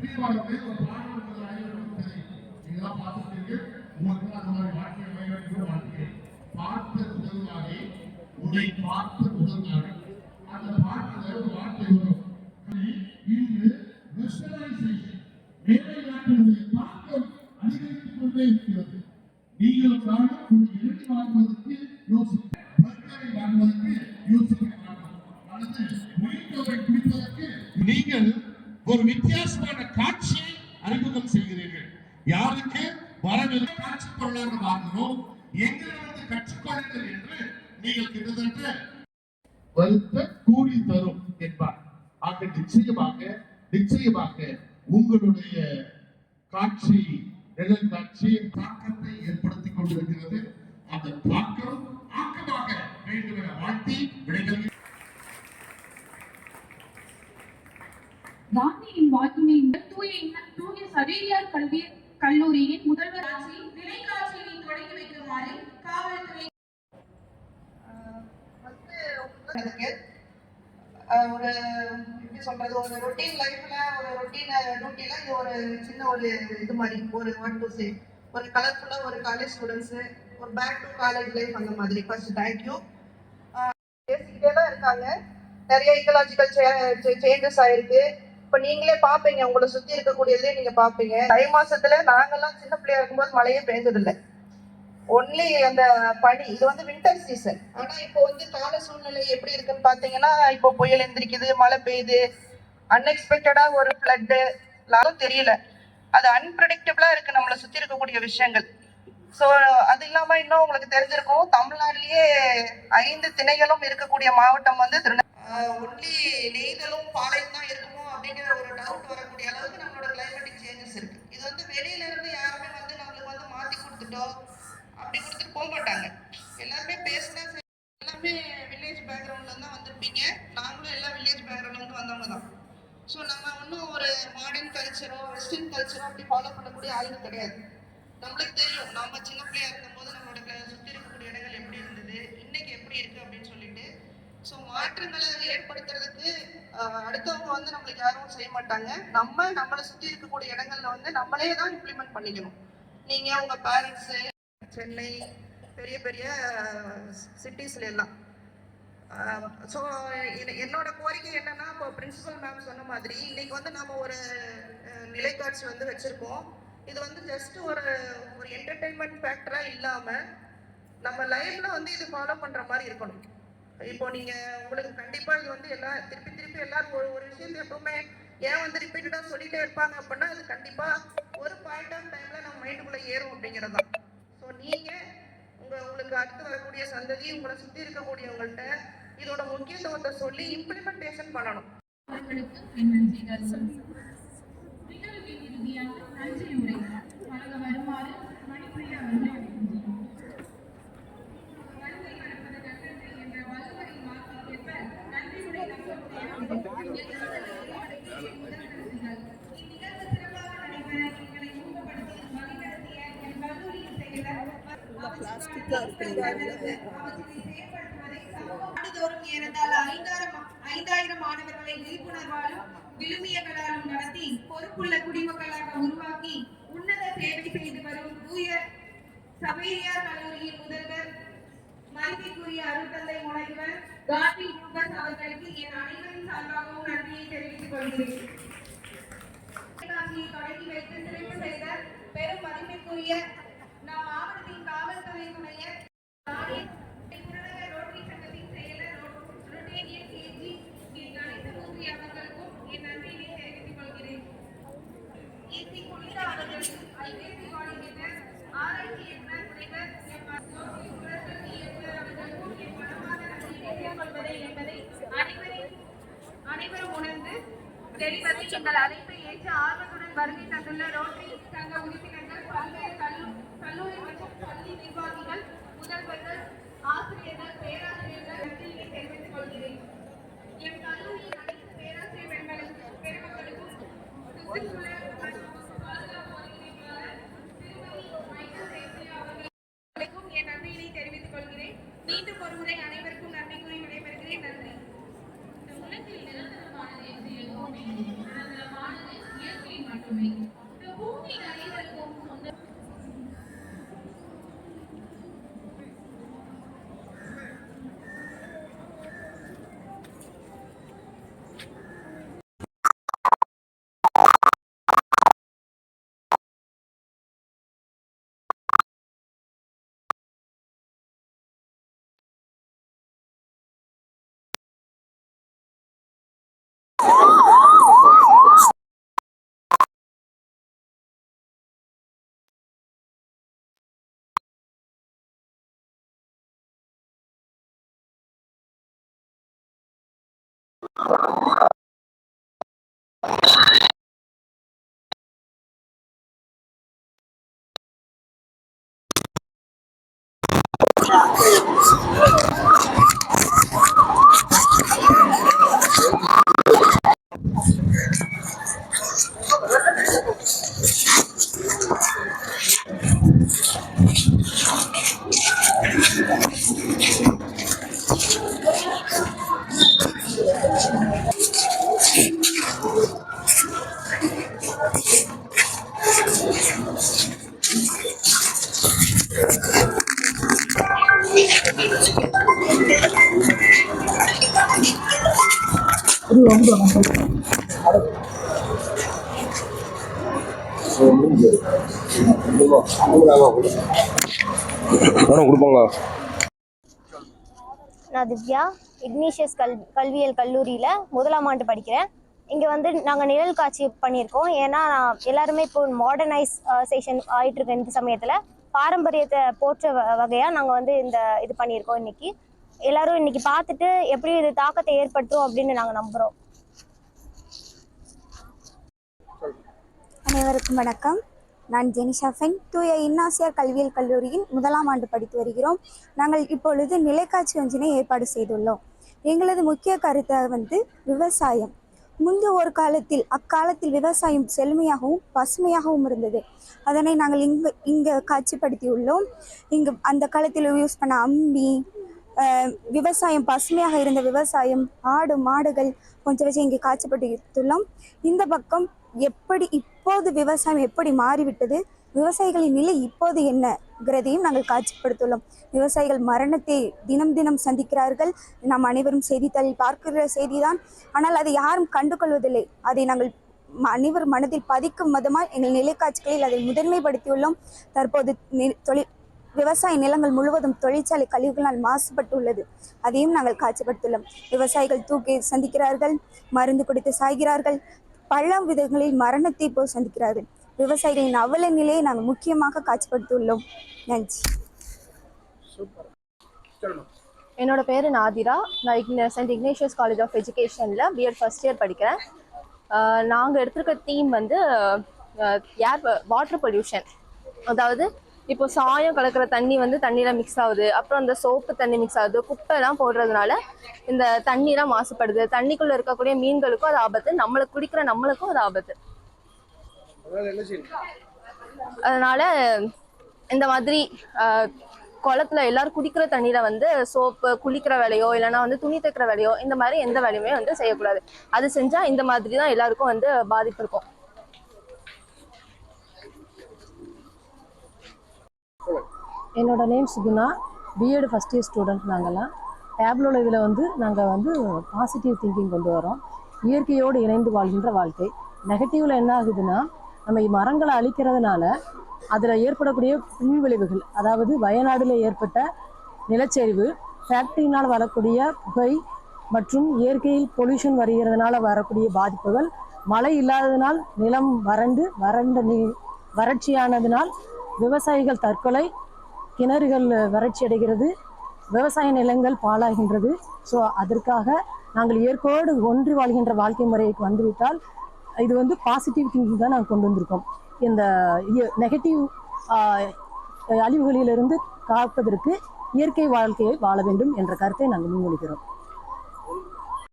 தீர்மானத்தை ஒரு பாடல்கள் அனைவருக்கும் நீங்களாம் பார்த்துருக்கீங்க. உங்களுக்கு அந்த மாதிரி வாழ்க்கை அமைக்க வாழ்க்கை பார்த்த முதல் நாளே உன்னை பார்த்த முதல் நாள் அந்த பாட்டில் ஒரு வார்த்தை வரும். இன்று வெஸ்டர்னைசேஷன் மேலை நாட்டினுடைய தாக்கம் அதிகரித்துக் கொண்டே இருக்கிறது. நீங்களும் நானும் ஒரு இளநீ வாங்குவதற்கு யோசிக்க, பர்கரை வாங்குவதற்கு யோசிக்க மாட்டோம். அல்லது ஒயிட்டோவை குடிப்பதற்கு நீங்கள் ஒரு வித்தியாசமான காட்சியை அறிமுகம் செய்கிறீர்கள். யாருக்கு வரவில்லை காட்சி பொருளாக வாங்கணும், எங்களிடம் கற்றுக்கொள்ளுங்கள் என்று நீங்கள் கிட்டத்தட்ட வருத்த கூலி தரும் என்பார். ஆக நிச்சயமாக உங்களுடைய காட்சி நிழல் காட்சி தாக்கத்தை ஏற்படுத்திக் கொண்டிருக்கிறது. அந்த தாக்கம் ஆக்கமாக வேண்டும் என வாழ்த்தி விடைகள். காந்தியின் வாக்கினை தூய சவேரியார் கல்லூரியின் முதல்வர் நிலைக்காட்சியை தொடங்கி வைக்குமாறு காவல்துறை ஒரு எப்படி சொல்றது, ஒரு ரொட்டீன் லைஃப்ல ஒரு ரொட்டீன் டியூட்டில இது ஒரு சின்ன ஒரு இது மாதிரி ஒரு ஒன் டு சே ஒரு கலர்ஃபுல்லா ஒரு காலேஜ் ஸ்டூடெண்ட்ஸ் ஒரு பேக் டு காலேஜ் லைஃப் அந்த மாதிரி. First thank you. பேசிக்கிட்டே தான் இருக்காங்க. நிறைய இக்கலாஜிக்கல் சேஞ்சஸ் ஆயிருக்கு. இப்போ நீங்களே பார்ப்பீங்க, உங்களை சுற்றி இருக்கக்கூடியதே நீங்கள் பார்ப்பீங்க. தை மாசத்துல நாங்கெல்லாம் சின்ன பிள்ளையா இருக்கும்போது மழையே பெஞ்சதில்லை, ஒன்லி அந்த பனி. இது வந்து வின்டர் சீசன். ஆனால் இப்போ வந்து கால சூழ்நிலை எப்படி இருக்குன்னு பார்த்தீங்கன்னா, இப்போ புயல் எந்திரிக்குது, மழை பெய்யுது, அன்எக்ஸ்பெக்டடாக ஒரு ஃப்ளட்டு எல்லாரும் தெரியல. அது அன்பிரடிக்டபிளாக இருக்குது நம்மளை சுற்றி இருக்கக்கூடிய விஷயங்கள். ஸோ அது இல்லாமல் இன்னும் உங்களுக்கு தெரிஞ்சிருக்கும், தமிழ்நாட்டிலேயே 5 திணைகளும் இருக்கக்கூடிய மாவட்டம் வந்து ஒன்லி நெய்தலும் பாளையம் தான் இருக்குமோ அப்படிங்கிற ஒரு டவுட் வரக்கூடிய அளவுக்கு நம்மளோட கிளைமேட்டிக் சேஞ்சஸ் இருக்கு. இது வந்து வெளியில இருந்து யாருமே வந்து நம்மளுக்கு வந்து மாற்றி கொடுத்துட்டோம் அப்படி கொடுத்துட்டு போக மாட்டாங்க. எல்லாருமே பேசினா எல்லாமே வில்லேஜ் பேக்ரவுண்ட்ல தான் வந்திருப்பீங்க. நாங்களும் எல்லாம் வில்லேஜ் பேக்ரவுண்ட்ல இருந்து வந்தவங்க தான். ஸோ நம்ம இன்னும் ஒரு மாடர்ன் கல்ச்சரோ வெஸ்டர்ன் கல்ச்சரோ அப்படி ஃபாலோ பண்ணக்கூடிய ஆளுங்க கிடையாது. நம்மளுக்கு தெரியும், நம்ம சின்ன பிள்ளையா இருக்கும்போது நம்மளோட சுற்றி இருக்கக்கூடிய இடங்கள் எப்படி இருந்தது, இன்னைக்கு எப்படி இருக்கு அப்படின்னு சொல்லிட்டு. ஸோ மாற்றங்களை ஏற்படுத்துறதுக்கு அடுத்தவங்க வந்து நம்மளுக்கு யாரும் செய்ய மாட்டாங்க. நம்மளை சுற்றி இருக்கக்கூடிய இடங்கள்ல வந்து நம்மளே தான் இம்ப்ளிமெண்ட் பண்ணிக்கணும். நீங்க உங்க பேரண்ட்ஸு சென்னை பெரிய பெரிய சிட்டிஸ்ல எல்லாம். ஸோ என்னோட கோரிக்கை என்னன்னா, இப்போ பிரின்சிபல் மேம் சொன்ன மாதிரி இன்னைக்கு வந்து நம்ம ஒரு நிலைக்காட்சி வந்து வச்சிருக்கோம். இது வந்து ஜஸ்ட் ஒரு என்டர்டெயின்மெண்ட் ஃபேக்டரா இல்லாம நம்ம லைஃப்ல வந்து இது ஃபாலோ பண்ற மாதிரி இருக்கணும். இப்போ நீங்க உங்களுக்கு கண்டிப்பா இது வந்து திருப்பி எல்லாரும் ஒரு விஷயத்தை எப்பவுமே ஏன் வந்து ரிப்பீட்டடா சொல்லிட்டே இருப்பாங்க அப்படின்னா, அது கண்டிப்பா ஒரு பாயிண்ட் ஆஃப் டைம்ல நம்ம மைண்டுக்குள்ள ஏறும் அப்படிங்கிறதான். ஸோ நீங்க உங்களுக்கு அடுத்து வரக்கூடிய சந்ததி, உங்களை சுத்தி இருக்கக்கூடியவங்கள்ட்ட இதோட முக்கியத்துவத்தை சொல்லி இம்ப்ளிமெண்டேஷன் பண்ணணும். ஆண்டுதோறும் ஏறத்தாழ 5000 மாணவர்களை விழிப்புணர்வாலும் விழுமியங்களாலும் நடத்தி பொறுப்புள்ள குடிமக்களாக உருவாக்கி உன்னத சேவை செய்து வரும் தூய சவேரியார் கல்லூரியின் முதல்வர் மதிப்பிற்குரிய அருட்தந்தை முனைவர் காந்தி ரூபஸ் அவர்களுக்கு என் அனைவரின் சார்பாகவும் நன்றியை தெரிவித்துக் கொள்கிறேன். தொடங்கி வைத்து சிறப்பு செய்த பெரும் மதிப்பிற்குரிய நம் மாவட்டத்தின் காவல்துறை துணையர் ரோட்டரி சங்கத்தின் செயலர் ரொட்டேரியன் கேஜி கணேசமூர்த்தி அவர்களுக்கும் என் நன்றியை தெரிவித்துக் கொள்கிறேன். இசி புனிதா அவர்களுக்கும் ஐஏசி கோஆர்டினேட்டர் ஆராய்ச்சி இயக்குனர் முனைவர் இயக்குனர் அவர்களுக்கும் என் மனமார்ந்த நன்றியை மேற்கொள்வதே என்பதை அனைவரும் உணர்ந்து தெரிவதை எங்கள் அழைப்பை ஏற்று ஆர்வத்துடன் வருகை தந்துள்ள ரோட்டரி சங்க உறுப்பினர்கள், பல்வேறு கல்லூரி மற்றும் பள்ளி நிர்வாகிகள், முதல்வர்கள், ஆசிரியர்கள், பேராசிரியர்கள் நன்றியை தெரிவித்துக் கொள்கிறேன். என் கல்லூரியின் அனைத்து பேராசிரியர் பெருமக்களுக்கும் சுற்றுச்சூழல் மற்றும் பாதுகாப்பு ஒருங்கிணைப்பாளர் திருமதி மைக்கேல் சேத்ரியா அவர்களுக்கும் என் நன்றியினை தெரிவித்துக் கொள்கிறேன். மீண்டும் ஒருமுறை அனைவருக்கும் நன்றி கூறி விடைபெறுகிறேன். நன்றி. இந்த உலகில் நிரந்தரமானது என்று எதுவுமே நிரந்தரமானது இயற்கை கொடுப்பாங்களா? நான் திவ்யா இக்னிஷியஸ் கல்வியியல் கல்லூரியில் முதலாம் ஆண்டு படிக்கிறேன். இங்கே வந்து நாங்கள் நிழல் காட்சி பண்ணியிருக்கோம். ஏன்னா எல்லாருமே இப்போ மாடர்னைசேஷன் ஆகிட்டு இருக்க இந்த சமயத்தில் பாரம்பரியத்தை போற்ற வகையாக நாங்கள் வந்து இது பண்ணியிருக்கோம். இன்னைக்கு எல்லாரும் இன்னைக்கு பார்த்துட்டு எப்படி இது தாக்கத்தை ஏற்படுத்தும் அப்படின்னு நாங்கள் நம்புகிறோம். அனைவருக்கும் வணக்கம். நான் ஜெனிஷா ஃபென், தூய இன்னாசியார் கல்வியியல் கல்லூரியின் முதலாம் ஆண்டு படித்து வருகிறோம். நாங்கள் இப்பொழுது நிலைக்காட்சி ஒன்றினை ஏற்பாடு செய்துள்ளோம். எங்களது முக்கிய கருத்தை விவசாயம். முன்பு ஒரு காலத்தில் அக்காலத்தில் விவசாயம் செழுமையாகவும் பசுமையாகவும் இருந்தது. அதனை நாங்கள் இங்கே காட்சிப்படுத்தியுள்ளோம். இங்கு அந்த காலத்தில் யூஸ் பண்ண அம்மி, விவசாயம் பசுமையாக இருந்த விவசாயம், ஆடு மாடுகள் போன்றவற்றை இங்கே காட்சிப்படுத்தியுள்ளோம். இந்த பக்கம் இப்போது விவசாயம் எப்படி மாறிவிட்டது, விவசாயிகளின் நிலை இப்போது என்னங்கிறதையும் நாங்கள் காட்சிப்படுத்தியுள்ளோம். விவசாயிகள் மரணத்தை தினம் தினம் சந்திக்கிறார்கள். நாம் அனைவரும் செய்தித்தாளில் பார்க்கிற செய்திதான். ஆனால் அதை யாரும் கண்டுகொள்வதில்லை. அதை நாங்கள் அனைவர் மனதில் பதிக்கும் விதமாக எங்கள் நிலைக்காட்சிகளில் அதை முதன்மைப்படுத்தியுள்ளோம். தற்போது விவசாய நிலங்கள் முழுவதும் தொழிற்சாலை கழிவுகளால் மாசுபட்டுள்ளது. அதையும் நாங்கள் காட்சிப்படுத்தியுள்ளோம். விவசாயிகள் தூக்கி சந்திக்கிறார்கள், மருந்து கொடுத்து சாய்கிறார்கள், பல விதங்களில் மரணத்தை போல் சந்திக்கிறார்கள். விவசாயிகளின் அவல நிலையை நாங்கள் முக்கியமாக காட்சிப்படுத்தியுள்ளோம். நன்றி. என்னோட பேர் நாதிரா. நான் சென்ட் இக்னேஷியஸ் காலேஜ் ஆஃப் எஜுகேஷனில் பிஎட் ஃபர்ஸ்ட் இயர் படிக்கிறேன். நாங்கள் எடுத்திருக்க தீம் வந்து வாட்டர் பொல்யூஷன். அதாவது இப்போ சாயம் கலக்கிற தண்ணி வந்து தண்ணியில் மிக்ஸ் ஆகுது, அப்புறம் அந்த சோப்பு தண்ணி மிக்ஸ் ஆகுது, குப்பைலாம் போடுறதுனால இந்த தண்ணிலாம் மாசுபடுது. தண்ணிக்குள்ளே இருக்கக்கூடிய மீன்களுக்கும் அது ஆபத்து, நம்மளுக்கும் அது ஆபத்து. அதனால இந்த மாதிரி குளத்துல எல்லாரும் குடிக்கிற தண்ணியில வந்து சோப்பு குளிக்கிற வேலையோ இல்லைன்னா வந்து துணி தைக்கிற வேலையோ இந்த மாதிரி எந்த வேலையுமே வந்து செய்யக்கூடாது. அது செஞ்சா இந்த மாதிரி தான் எல்லாருக்கும் வந்து பாதிப்பு இருக்கும். என்னோட name Suguna, BEd first year student. நாங்கள்லாம் டேப்லோட இதில் வந்து நாங்கள் வந்து பாசிட்டிவ் திங்கிங் கொண்டு வரோம். இயற்கையோடு இணைந்து வாழ்கின்ற வாழ்க்கை. நெகட்டிவில் என்ன ஆகுதுன்னா, நம்ம மரங்களை அழிக்கிறதுனால அதில் ஏற்படக்கூடிய பின்விளைவுகள், அதாவது வயநாடில் ஏற்பட்ட நிலச்சரிவு, ஃபேக்ட்ரினால் வரக்கூடிய புகை மற்றும் இயற்கையில் பொல்யூஷன் வருகிறதுனால வரக்கூடிய பாதிப்புகள், மழை இல்லாததினால் நிலம் வறட்சியானதினால் விவசாயிகள் தற்கொலை, கிணறுகள் வறட்சி அடைகிறது, விவசாய நிலங்கள் பாழாகின்றது. ஸோ அதற்காக நாங்கள் இயற்கையோடு ஒன்றி வாழ்கின்ற வாழ்க்கை முறைக்கு வந்துவிட்டால் இது வந்து பாசிட்டிவ் திங்கிங் தான் நாங்கள் கொண்டு வந்திருக்கோம். இந்த நெகட்டிவ் அழிவுகளிலிருந்து காப்பதற்கு இயற்கை வாழ்க்கையை வாழ வேண்டும் என்ற கருத்தை நாங்கள் முன்மொழிகிறோம்.